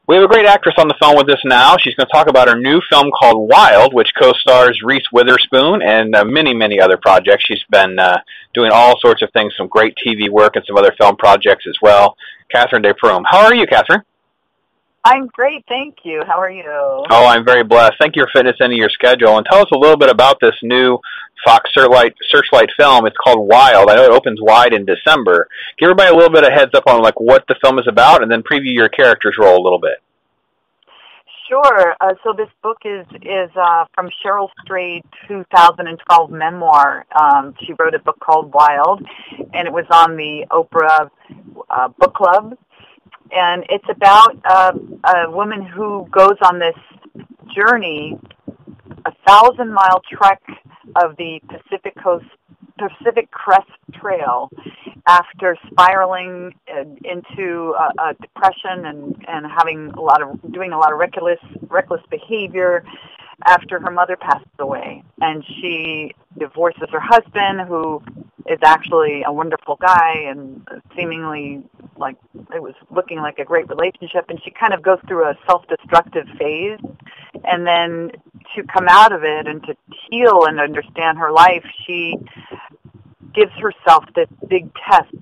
We have a great actress on the phone with us now. She's going to talk about her new film called Wild, which co-stars Reese Witherspoon and many, many other projects. She's been doing all sorts of things, some great TV work and some other film projects as well. Cathryn de Prume. How are you, Cathryn? I'm great, thank you. How are you? Oh, I'm very blessed. Thank you for fitting us into your schedule. And tell us a little bit about this new Fox Searchlight film. It's called Wild. I know it opens wide in December. Give everybody a little bit of heads up on what the film is about, and then preview your character's role a little bit. Sure. So this book is from Cheryl Strayed's 2012 memoir. She wrote a book called Wild, and it was on the Oprah Book Club. And it's about a woman who goes on this journey, a 1,000-mile trek of the Pacific Crest Trail, after spiraling into a depression and doing a lot of reckless behavior after her mother passes away. And she divorces her husband, who is actually a wonderful guy and seemingly like it was looking like a great relationship, and she kind of goes through a self-destructive phase. And then to come out of it and to heal and understand her life, she gives herself this big test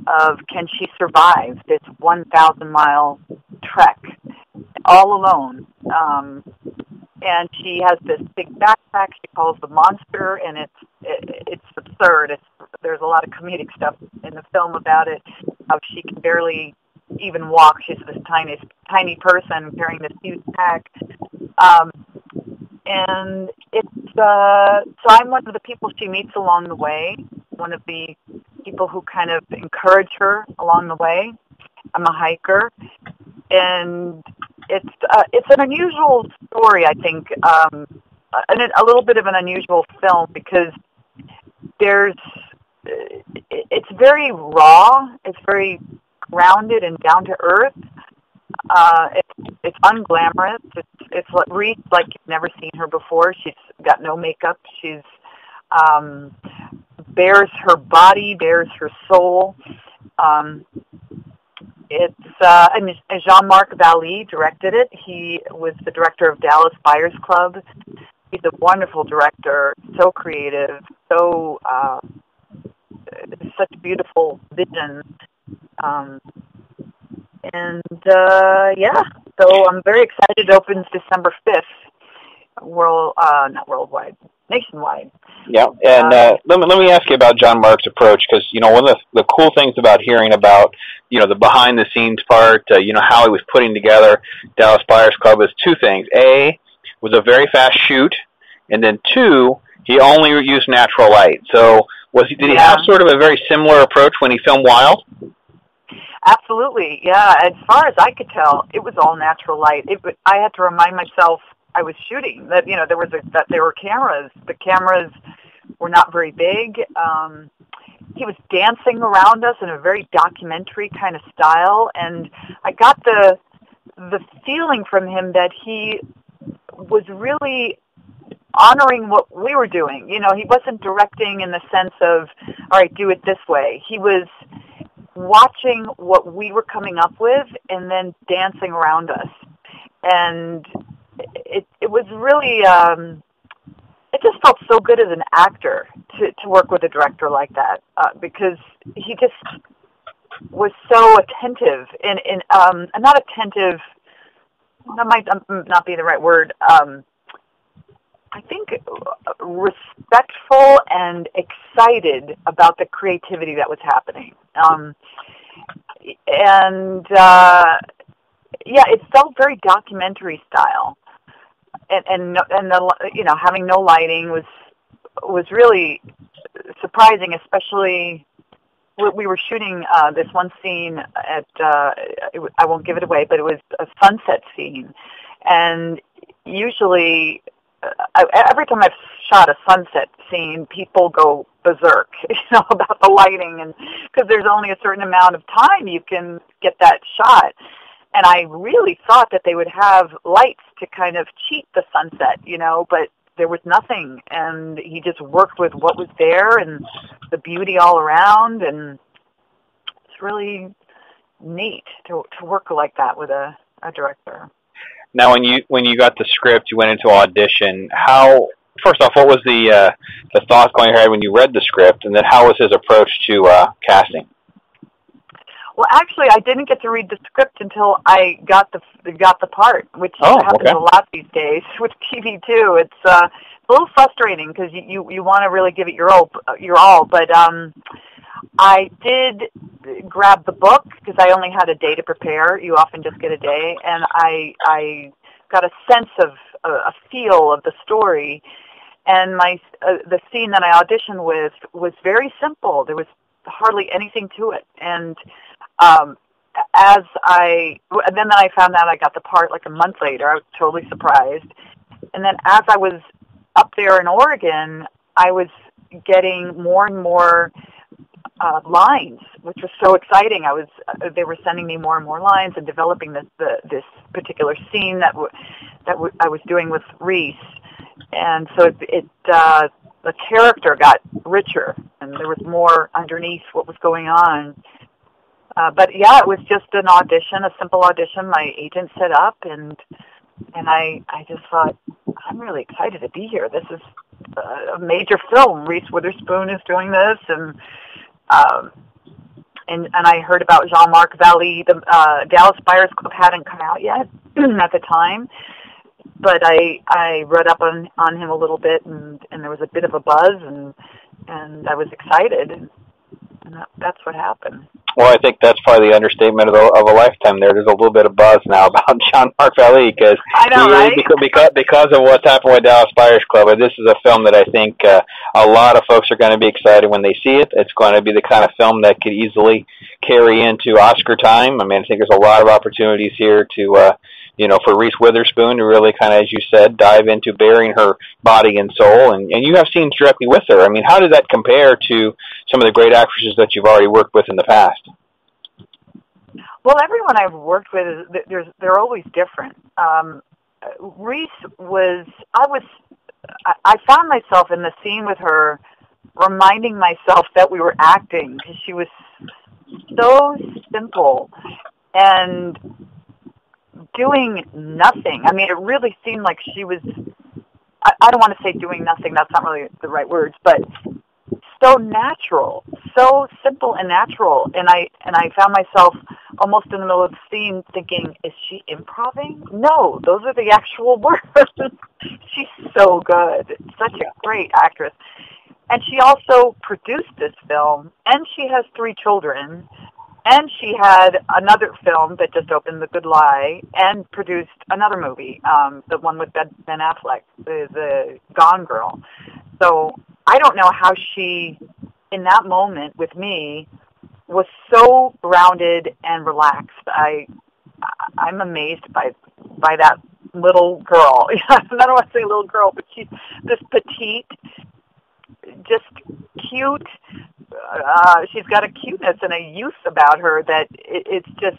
of, can she survive this 1,000-mile trek all alone? And she has this big backpack she calls the Monster, and it's absurd. There's a lot of comedic stuff in the film about it. How she can barely even walk. She's this tiny person carrying this huge pack. And it's so I'm one of the people she meets along the way. One of the people who kind of encourage her along the way. I'm a hiker, and it's an unusual story, I think, and a little bit of an unusual film because it's very raw, it's very grounded and down to earth. It's unglamorous. It's like Reese, like you've never seen her before. She's got no makeup. She's bears her body, bears her soul. And Jean-Marc Valle directed it. He was the director of Dallas Buyers Club. He's a wonderful director, so creative, so such beautiful vision. So I'm very excited. It opens December 5th, not worldwide, nationwide. Yeah, and let me ask you about Jean-Marc's approach, because one of the cool things about hearing about the behind-the-scenes part, how he was putting together Dallas Buyers Club is two things. A, was a very fast shoot, and then two, he only used natural light. So did he have sort of a very similar approach when he filmed Wild? Absolutely, yeah. As far as I could tell, it was all natural light. I had to remind myself I was shooting that there were cameras. The cameras were not very big. He was dancing around us in a very documentary kind of style, and I got the feeling from him that he was really honoring what we were doing. He wasn't directing in the sense of, all right, do it this way. He was watching what we were coming up with and then dancing around us. And it was really, it just felt so good as an actor to work with a director like that, because he just was so attentive and not attentive, that might not be the right word, I think respectful and excited about the creativity that was happening. It felt very documentary style, and having no lighting was really surprising. Especially we were shooting this one scene at I won't give it away, but it was a sunset scene, and usually. Every time I've shot a sunset scene, people go berserk, about the lighting, and because there's only a certain amount of time you can get that shot. And I really thought that they would have lights to kind of cheat the sunset, but there was nothing. And he just worked with what was there and the beauty all around, and it's really neat to work like that with a a director. Now, when you got the script, you went into audition. How, first off, what was the thought going ahead when you read the script, and then how was his approach to casting? Well, actually, I didn't get to read the script until I got the part, which happens a lot these days with TV too. It's a little frustrating because you want to really give it your all, but I did grab the book because I only had a day to prepare. You often just get a day, and I got a sense of a feel of the story. And the scene that I auditioned with was very simple. There was hardly anything to it, and then I found out I got the part like a month later. I was totally surprised. And then as I was up there in Oregon, I was getting more and more lines, which was so exciting. They were sending me more and more lines and developing this particular scene that I was doing with Reese. And so the character got richer, and there was more underneath what was going on. But yeah, it was just an audition, a simple audition my agent set up, and I just thought, I'm really excited to be here. This is a major film. Reese Witherspoon is doing this, and I heard about Jean-Marc Valle. The Dallas Buyers Club hadn't come out yet at the time, but I read up on him a little bit, and there was a bit of a buzz, and I was excited, and that's what happened. Well, I think that's probably the understatement of a lifetime. There's a little bit of buzz now about Jean-Marc Valle because because of what's happened with Dallas Buyers Club. And this is a film that I think a lot of folks are going to be excited when they see it. It's going to be the kind of film that could easily carry into Oscar time. I mean, I think there's a lot of opportunities here to for Reese Witherspoon to really kind of, as you said, dive into bearing her body and soul. And you have scenes directly with her. I mean, how does that compare to some of the great actresses that you've already worked with in the past? Well, everyone I've worked with, they're always different. Reese I found myself in the scene with her reminding myself that we were acting because she was so simple and doing nothing. I mean, it really seemed like she was, I don't want to say doing nothing, that's not really the right words, but so natural, so simple and natural. And I found myself almost in the middle of the scene thinking, is she improvising? No, those are the actual words. She's so good. Such a great actress. And she also produced this film, and she has 3 children, and she had another film that just opened, The Good Lie, and produced another movie, the one with Ben Affleck, the Gone Girl. So I don't know how she, in that moment with me, was so grounded and relaxed. I'm amazed by that little girl. I don't want to say little girl, but she's this petite, just cute. She's got a cuteness and a youth about her that it's just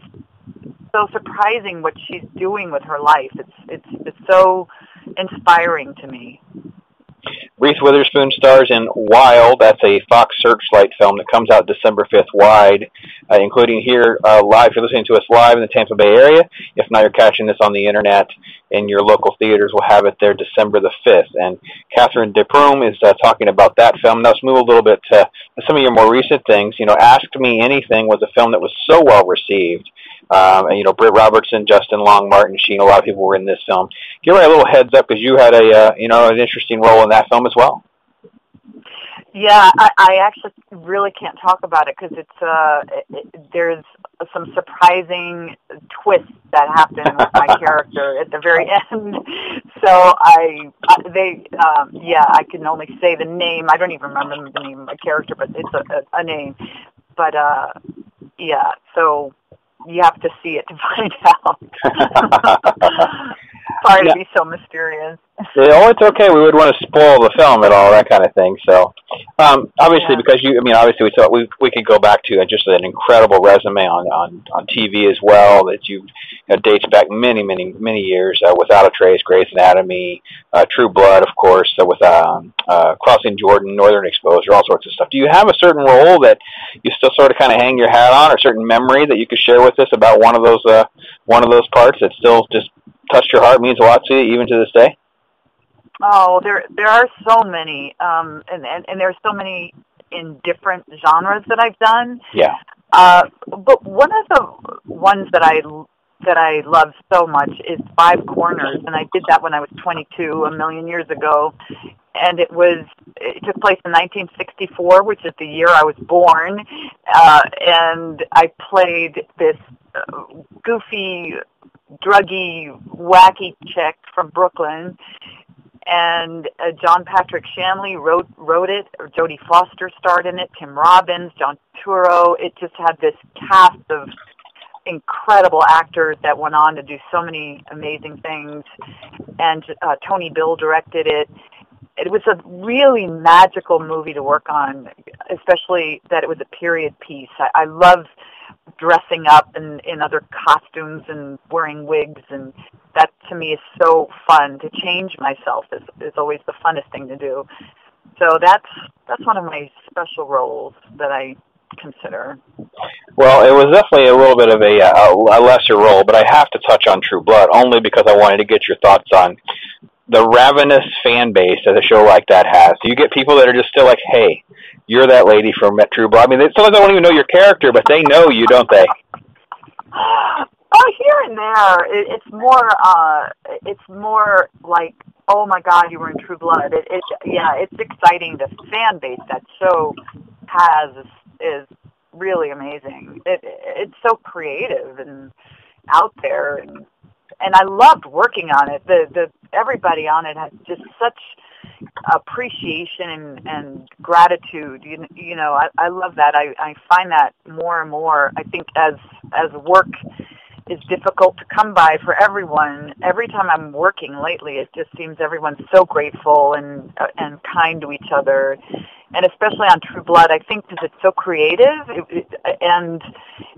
so surprising what she's doing with her life. It's so inspiring to me. Reese Witherspoon stars in Wild. That's a Fox Searchlight film that comes out December 5th wide, including here live. If you're listening to us live in the Tampa Bay area, if not, you're catching this on the internet in your local theaters. We'll have it there December the 5th. And Cathryn de Prume is talking about that film. Now let's move a little bit to some of your more recent things. Ask Me Anything was a film that was so well received. Britt Robertson, Justin Long, Martin Sheen, a lot of people were in this film. Give me a little heads up because you had an interesting role in that film as well. Yeah, I actually really can't talk about it because there's some surprising twists that happen with my character at the very end. So I can only say the name. I don't even remember the name of my character, but it's a name. But so you have to see it to find out. Sorry to be so mysterious. It's okay. We would want to spoil the film and all that kind of thing. So, obviously, because obviously, we thought we could go back to just an incredible resume on TV as well that dates back many, many, many years. Without a Trace, Grey's Anatomy, True Blood, of course, with Crossing Jordan, Northern Exposure, all sorts of stuff. Do you have a certain role that you still sort of kind of hang your hat on, or a certain memory that you could share with us about one of those one of those parts that still just touched your heart, means a lot to you, even to this day? Oh, there are so many, and there's so many in different genres that I've done. Yeah. But one of the ones that I love so much is Five Corners, and I did that when I was 22, a million years ago, and it took place in 1964, which is the year I was born, and I played this goofy, druggy, wacky chick from Brooklyn. And John Patrick Shanley wrote it. Jodie Foster starred in it. Tim Robbins, John Turturro. It just had this cast of incredible actors that went on to do so many amazing things. And Tony Bill directed it. It was a really magical movie to work on, especially that it was a period piece. I love dressing up in other costumes and wearing wigs, and that to me is so fun. To change myself is always the funnest thing to do. So that's one of my special roles that I consider. Well, it was definitely a little bit of a lesser role, but I have to touch on True Blood only because I wanted to get your thoughts on the ravenous fan base that a show like that has. Do you get people that are just still like, hey, you're that lady from True Blood? I mean, sometimes they don't even know your character, but they know you, don't they? Oh, here and there. It's more like, oh my God, you were in True Blood. It's exciting. The fan base that show has is really amazing. It's so creative and out there, and I loved working on it. Everybody on it has just such appreciation and gratitude. You know, I love that. I find that more and more. I think as work is difficult to come by for everyone, every time I'm working lately, it just seems everyone's so grateful and kind to each other. And especially on True Blood, I think because it's so creative, and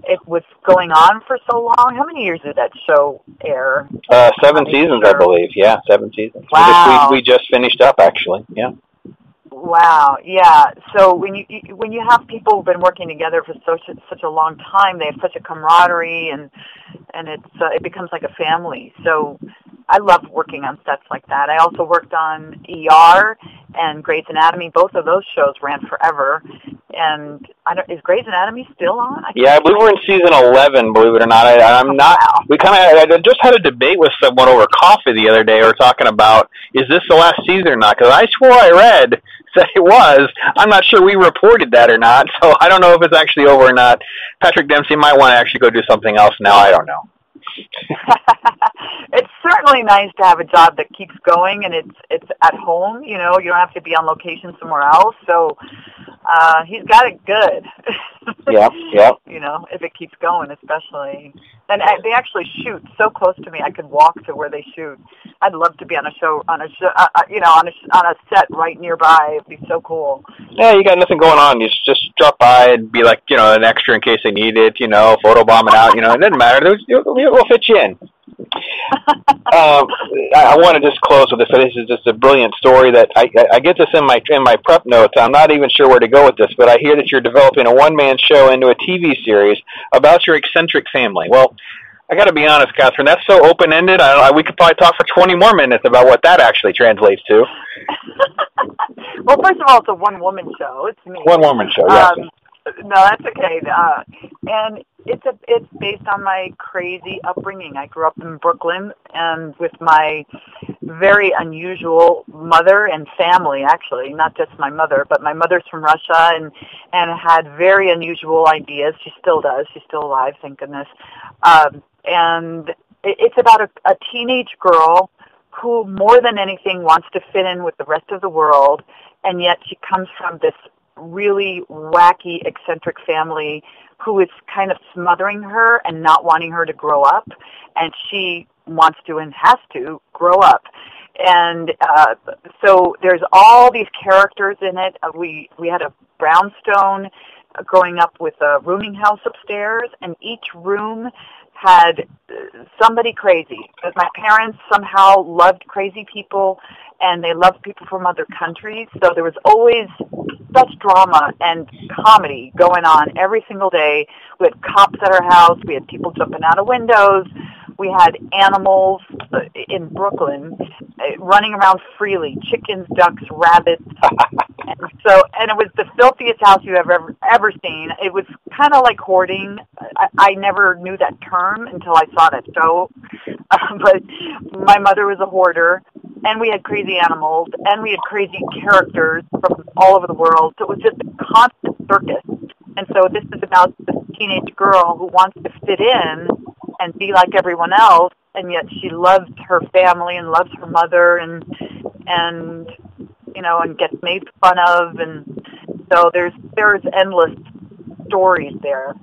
it was going on for so long. How many years did that show air? 7 seasons, I believe. Yeah, 7 seasons. Wow. We just finished up, actually. Yeah. Wow. Yeah. So when you have people who've been working together for such a long time, they have such a camaraderie, and it becomes like a family. So I love working on sets like that. I also worked on ER and Grey's Anatomy. Both of those shows ran forever. And is Grey's Anatomy still on? Yeah, I believe we're in season 11, believe it or not. I'm not. Wow. I just had a debate with someone over coffee the other day. We were talking about, is this the last season or not? Because I swore I read that it was. I'm not sure we reported that or not, so I don't know if it's actually over or not. Patrick Dempsey might want to actually go do something else now. I don't know. It's certainly nice to have a job that keeps going, and it's at home. You know, you don't have to be on location somewhere else. So he's got it good. Yeah. You know, if it keeps going, especially. And they actually shoot so close to me. I could walk to where they shoot. I'd love to be on a show, on a set right nearby. It'd be so cool. Yeah, you got nothing going on. You just drop by and be like, an extra in case they need it. Photobomb it out. It doesn't matter. We'll fit you in. I want to just close with this. This is just a brilliant story that I get this in my prep notes. I'm not even sure where to go with this, but I hear that you're developing a one-man show into a TV series about your eccentric family. Well, I got to be honest, Cathryn, that's so open-ended. We could probably talk for 20 more minutes about what that actually translates to. Well, first of all, it's a one-woman show. It's me. One-woman show, yes. No, that's okay. And it's based on my crazy upbringing. I grew up in Brooklyn, and with my very unusual mother and family, actually, not just my mother, but my mother's from Russia and had very unusual ideas. She still does. She's still alive, thank goodness. And it's about a teenage girl who, more than anything, wants to fit in with the rest of the world, and yet she comes from this really wacky, eccentric family who is kind of smothering her and not wanting her to grow up, and she wants to and has to grow up. And so there's all these characters in it. We had a brownstone growing up with a rooming house upstairs, and each room had somebody crazy. Because my parents somehow loved crazy people, and they loved people from other countries. So there was always such drama and comedy going on every single day. We had cops at our house. We had people jumping out of windows. We had animals in Brooklyn running around freely, chickens, ducks, rabbits. And it was the filthiest house you've ever seen. It was kind of like hoarding. I never knew that term until I saw that show. But my mother was a hoarder, and we had crazy animals, and we had crazy characters from all over the world. So it was just a constant circus. And so this is about this teenage girl who wants to fit in and be like everyone else, and yet she loves her family and loves her mother, and you know, and gets made fun of, and so there's endless stories there.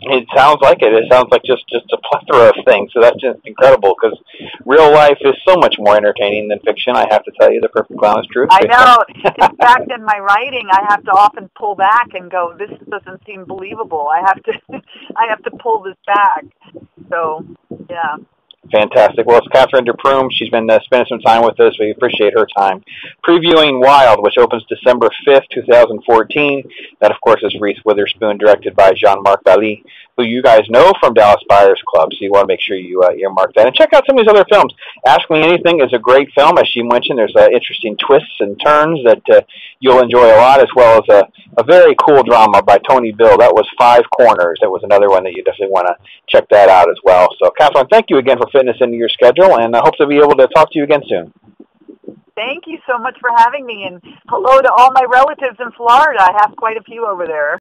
It sounds like it. It sounds like just a plethora of things. So that's just incredible, because real life is so much more entertaining than fiction. I have to tell you the perfect honest truth. I know. In fact, in my writing, I have to often pull back and go, "This doesn't seem believable." I have to pull this back. So, yeah. Fantastic. Well, it's Cathryn de Prume. She's been spending some time with us. We appreciate her time. Previewing Wild, which opens December 5th, 2014. That, of course, is Reese Witherspoon, directed by Jean-Marc Valle, who you guys know from Dallas Buyers Club, so you want to make sure you earmark that. And check out some of these other films. Ask Me Anything is a great film. As she mentioned, there's interesting twists and turns that you'll enjoy a lot, as well as a very cool drama by Tony Bill. That was Five Corners. That was another one that you definitely want to check that out as well. So, Cathryn, thank you again for fitting us into your schedule, and I hope to be able to talk to you again soon. Thank you so much for having me, and hello to all my relatives in Florida. I have quite a few over there.